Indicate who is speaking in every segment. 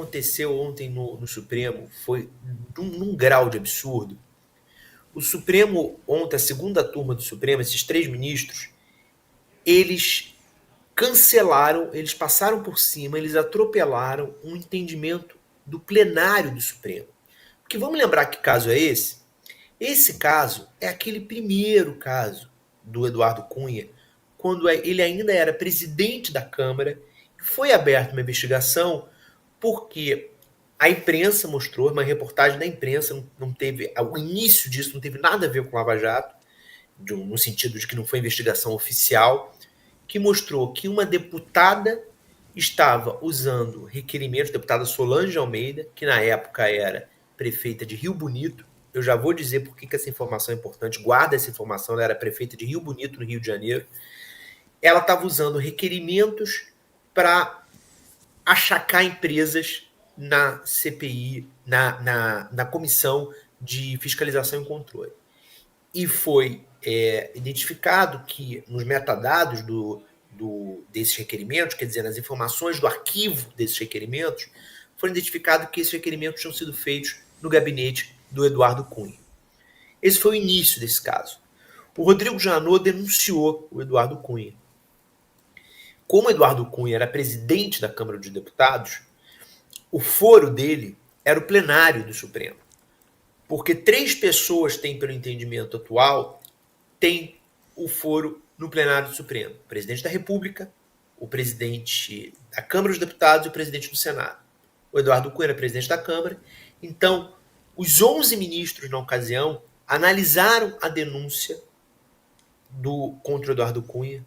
Speaker 1: aconteceu ontem no Supremo foi num grau de absurdo. O Supremo, ontem, a segunda turma do Supremo, esses 3 ministros, eles cancelaram, eles passaram por cima, eles atropelaram um entendimento do plenário do Supremo. Porque vamos lembrar que caso é esse? Esse caso é aquele primeiro caso do Eduardo Cunha, quando ele ainda era presidente da Câmara, foi aberta uma investigação porque a imprensa mostrou, uma reportagem da imprensa, não teve, o início disso não teve nada a ver com o Lava Jato, no sentido de que não foi investigação oficial, que mostrou que uma deputada estava usando requerimentos, deputada Solange Almeida, que na época era prefeita de Rio Bonito. Eu já vou dizer por que essa informação é importante. Guarda essa informação, ela era prefeita de Rio Bonito, no Rio de Janeiro. Ela estava usando requerimentos para achacar empresas na CPI, na Comissão de Fiscalização e Controle. E foi identificado que nos metadados desses requerimentos, quer dizer, nas informações do arquivo desses requerimentos, foi identificado que esses requerimentos tinham sido feitos no gabinete do Eduardo Cunha. Esse foi o início desse caso. O Rodrigo Janot denunciou o Eduardo Cunha. Como o Eduardo Cunha era presidente da Câmara dos Deputados, o foro dele era o plenário do Supremo. Porque 3 pessoas têm, pelo entendimento atual, têm o foro no plenário do Supremo. O presidente da República, o presidente da Câmara dos Deputados e o presidente do Senado. O Eduardo Cunha era presidente da Câmara. Então, os 11 ministros, na ocasião, analisaram a denúncia contra o Eduardo Cunha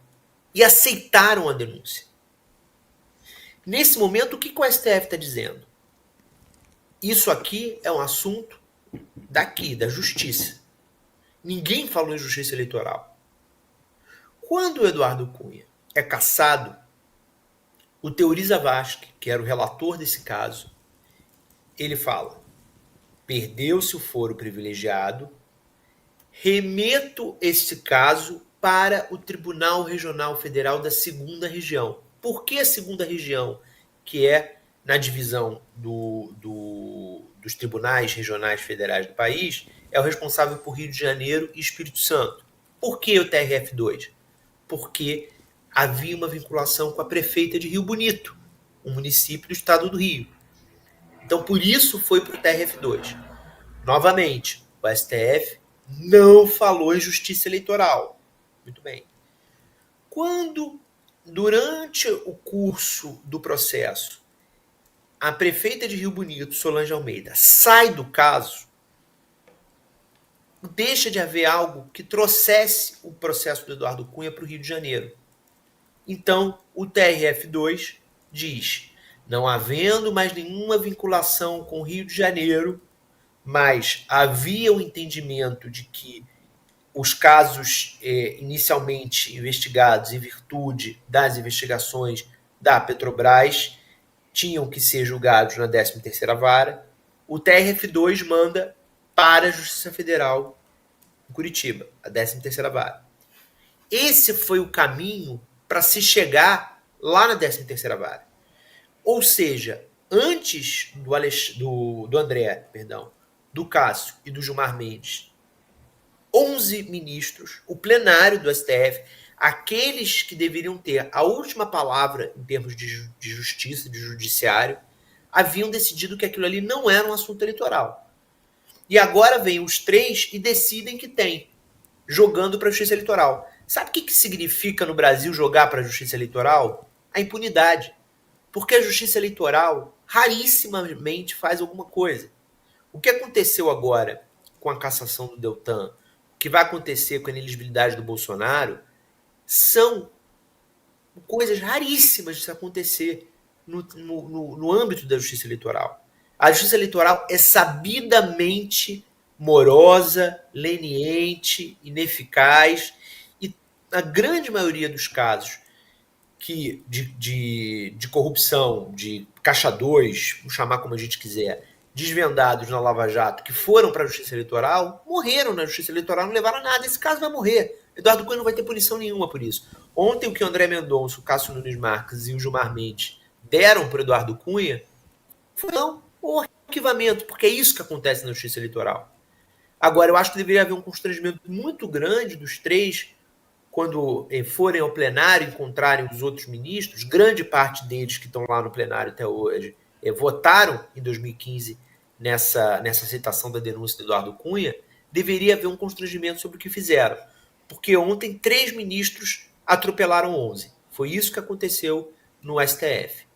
Speaker 1: e aceitaram a denúncia. Nesse momento, o que o STF está dizendo? Isso aqui é um assunto daqui, da justiça. Ninguém falou em justiça eleitoral. Quando o Eduardo Cunha é cassado, o Teori Zavascki, que era o relator desse caso, ele fala: perdeu-se o foro privilegiado, remeto este caso para o Tribunal Regional Federal da Segunda Região. Por que a Segunda Região? Que é na divisão dos tribunais regionais federais do país, é o responsável por Rio de Janeiro e Espírito Santo. Por que o TRF2? Porque havia uma vinculação com a prefeita de Rio Bonito, um município do estado do Rio. Então, por isso foi para o TRF2. Novamente, o STF não falou em justiça eleitoral. Muito bem. Quando, durante o curso do processo, a prefeita de Rio Bonito, Solange Almeida, sai do caso, deixa de haver algo que trouxesse o processo do Eduardo Cunha para o Rio de Janeiro. Então, o TRF2 diz: não havendo mais nenhuma vinculação com o Rio de Janeiro, mas havia o entendimento de que os casos inicialmente investigados em virtude das investigações da Petrobras tinham que ser julgados na 13ª Vara, o TRF2 manda para a Justiça Federal em Curitiba, a 13ª Vara. Esse foi o caminho para se chegar lá na 13ª Vara. Ou seja, antes do André, do Cássio e do Gilmar Mendes, 11 ministros, o plenário do STF, aqueles que deveriam ter a última palavra em termos de justiça, de judiciário, haviam decidido que aquilo ali não era um assunto eleitoral. E agora vêm os 3 e decidem que tem, jogando para a justiça eleitoral. Sabe o que significa no Brasil jogar para a justiça eleitoral? A impunidade. Porque a justiça eleitoral rarissimamente faz alguma coisa. O que aconteceu agora com a cassação do Deltan, o que vai acontecer com a inelegibilidade do Bolsonaro, são coisas raríssimas de se acontecer no âmbito da justiça eleitoral. A justiça eleitoral é sabidamente morosa, leniente, ineficaz, e na grande maioria dos casos de corrupção, de caixa 2, vamos chamar como a gente quiser, desvendados na Lava Jato, que foram para a Justiça Eleitoral, morreram na Justiça Eleitoral, não levaram a nada. Esse caso vai morrer. Eduardo Cunha não vai ter punição nenhuma por isso. Ontem, o que o André Mendonça, o Cássio Nunes Marques e o Gilmar Mendes deram para o Eduardo Cunha Não, o arquivamento, porque é isso que acontece na justiça eleitoral. Agora, eu acho que deveria haver um constrangimento muito grande dos três quando forem ao plenário encontrarem os outros ministros. Grande parte deles que estão lá no plenário até hoje votaram em 2015 nessa aceitação da denúncia do Eduardo Cunha. Deveria haver um constrangimento sobre o que fizeram. Porque ontem 3 ministros atropelaram 11. Foi isso que aconteceu no STF.